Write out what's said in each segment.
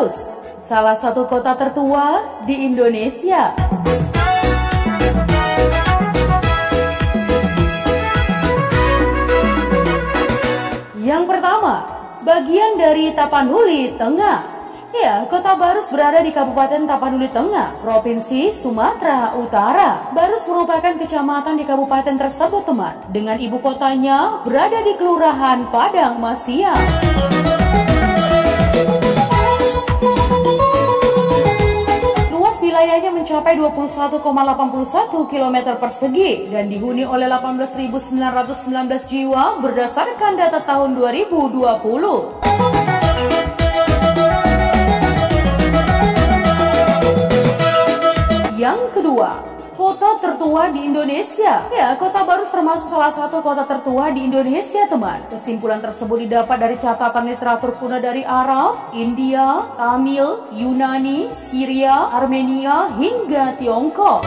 Barus, salah satu kota tertua di Indonesia. Yang pertama, bagian dari Tapanuli Tengah. Ya, Kota Barus berada di Kabupaten Tapanuli Tengah, Provinsi Sumatera Utara. Barus merupakan kecamatan di kabupaten tersebut, teman, dengan ibu kotanya berada di Kelurahan Padang Masia. Luas wilayahnya mencapai 21,81 km persegi dan dihuni oleh 18.919 jiwa berdasarkan data tahun 2020. Yang kedua, kota tertua di Indonesia. Ya, Kota Barus termasuk salah satu kota tertua di Indonesia, teman. Kesimpulan tersebut didapat dari catatan literatur kuno dari Arab, India, Tamil, Yunani, Syria, Armenia, hingga Tiongkok.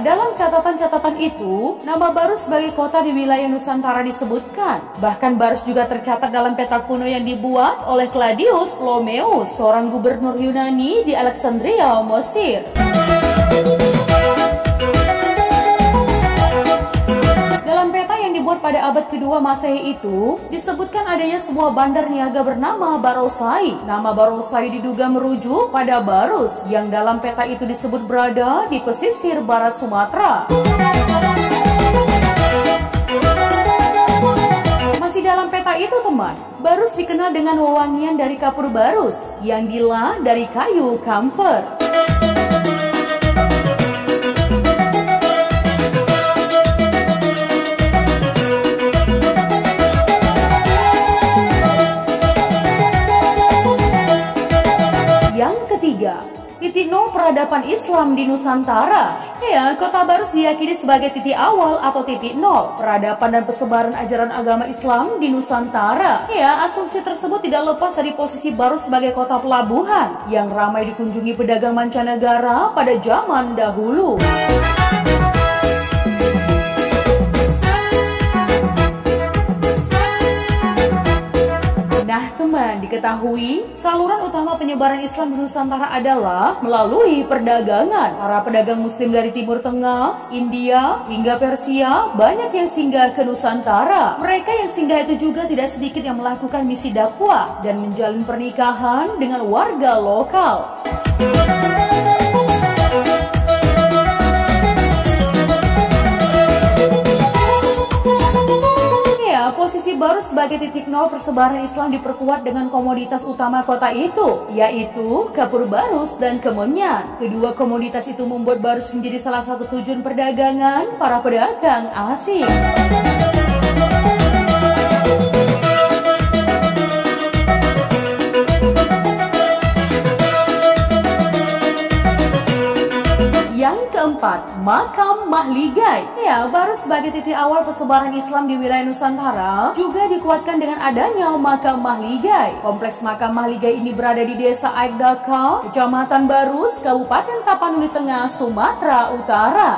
Dalam catatan-catatan itu, nama Barus sebagai kota di wilayah Nusantara disebutkan. Bahkan Barus juga tercatat dalam peta kuno yang dibuat oleh Claudius Ptolemeus, seorang gubernur Yunani di Alexandria, Mesir. Dalam peta yang dibuat pada abad kedua Masehi itu, disebutkan adanya sebuah bandar niaga bernama Barosai. Nama Barosai diduga merujuk pada Barus, yang dalam peta itu disebut berada di pesisir barat Sumatera. Masih dalam peta itu, teman, Barus dikenal dengan wewangian dari kapur Barus, yang dilah dari kayu kamfer. Titik nol peradaban Islam di Nusantara. Ya, Kota Barus diyakini sebagai titik awal atau titik nol peradaban dan persebaran ajaran agama Islam di Nusantara. Ya, asumsi tersebut tidak lepas dari posisi Barus sebagai kota pelabuhan yang ramai dikunjungi pedagang mancanegara pada zaman dahulu. Nah, teman, diketahui saluran utama penyebaran Islam di Nusantara adalah melalui perdagangan. Para pedagang Muslim dari Timur Tengah, India, hingga Persia banyak yang singgah ke Nusantara. Mereka yang singgah itu juga tidak sedikit yang melakukan misi dakwah dan menjalin pernikahan dengan warga lokal. Posisi Barus sebagai titik nol persebaran Islam diperkuat dengan komoditas utama kota itu, yaitu kapur Barus dan kemenyan. Kedua komoditas itu membuat Barus menjadi salah satu tujuan perdagangan para pedagang asing. Yang keempat, Makam Mahligai. Ya, Barus sebagai titik awal persebaran Islam di wilayah Nusantara juga dikuatkan dengan adanya Makam Mahligai. Kompleks Makam Mahligai ini berada di Desa Aigdaka, Kecamatan Barus, Kabupaten Tapanuli Tengah, Sumatera Utara.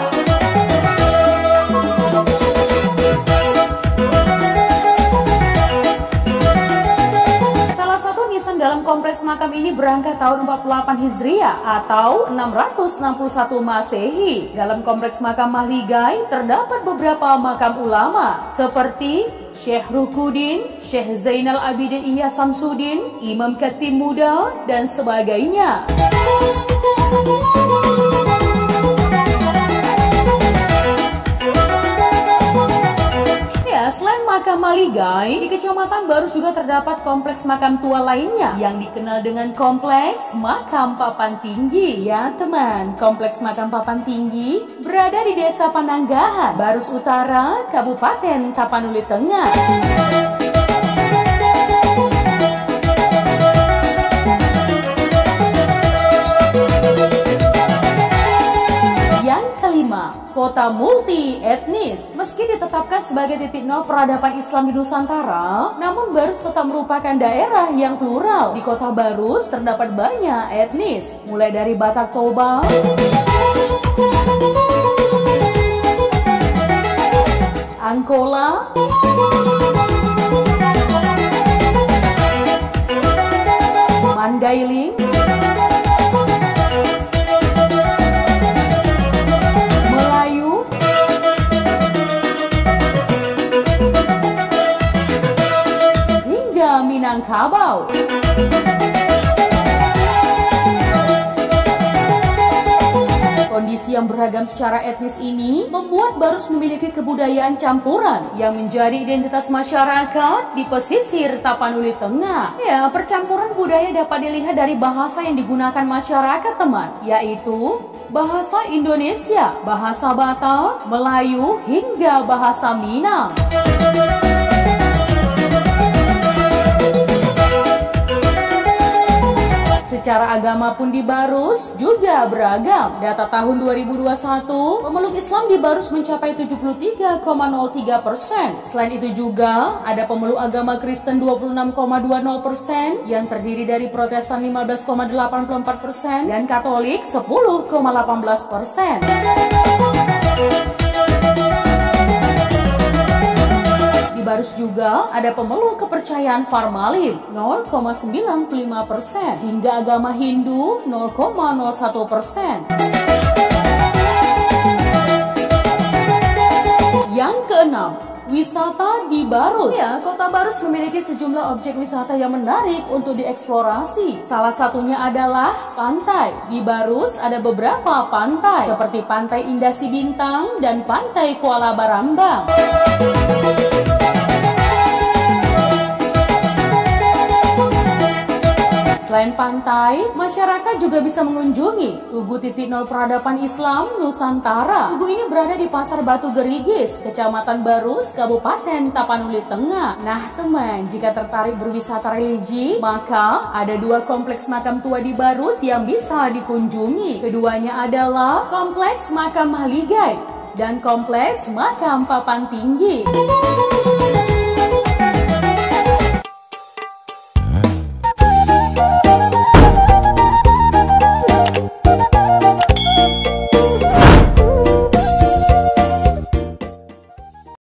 Dalam kompleks makam ini berangkat tahun 48 Hijriah atau 661 Masehi. Dalam kompleks makam Mahligai terdapat beberapa makam ulama seperti Syekh Rukuddin, Syekh Zainal Abidin Ihya Samsudin, Imam Khatib Muda, dan sebagainya. Selain makam Mahligai, di Kecamatan Barus juga terdapat kompleks makam tua lainnya yang dikenal dengan kompleks makam Papan Tinggi. Ya, teman, kompleks makam Papan Tinggi berada di Desa Pananggahan, Barus Utara, Kabupaten Tapanuli Tengah. Kota multi etnis. Meski ditetapkan sebagai titik nol peradaban Islam di Nusantara, namun Barus tetap merupakan daerah yang plural. Di Kota Barus terdapat banyak etnis, mulai dari Batak Toba, Angkola, Mandailing, Melayu, hingga Minangkabau. Kondisi yang beragam secara etnis ini membuat Barus memiliki kebudayaan campuran yang menjadi identitas masyarakat di pesisir Tapanuli Tengah. Ya, percampuran budaya dapat dilihat dari bahasa yang digunakan masyarakat, teman, yaitu bahasa Indonesia, bahasa Batak, Melayu, hingga bahasa Minang. Secara agama pun di Barus juga beragam. Data tahun 2021, pemeluk Islam di Barus mencapai 73,03%. Selain itu juga ada pemeluk agama Kristen 26,20% yang terdiri dari Protestan 15,84% dan Katolik 10,18%. Di Barus juga ada pemeluk kepercayaan Parmalim 0,95% hingga agama Hindu 0,01%. Yang keenam, wisata di Barus. Ya, kota Barus memiliki sejumlah objek wisata yang menarik untuk dieksplorasi. Salah satunya adalah pantai. Di Barus ada beberapa pantai seperti Pantai Indah Sibintang dan Pantai Kuala Barambang. Selain pantai, masyarakat juga bisa mengunjungi Tugu Titik Nol Peradaban Islam Nusantara. Tugu ini berada di Pasar Batu Gerigis, Kecamatan Barus, Kabupaten Tapanuli Tengah. Nah teman, jika tertarik berwisata religi, maka ada dua kompleks makam tua di Barus yang bisa dikunjungi. Keduanya adalah Kompleks Makam Mahligai dan Kompleks Makam Papan Tinggi.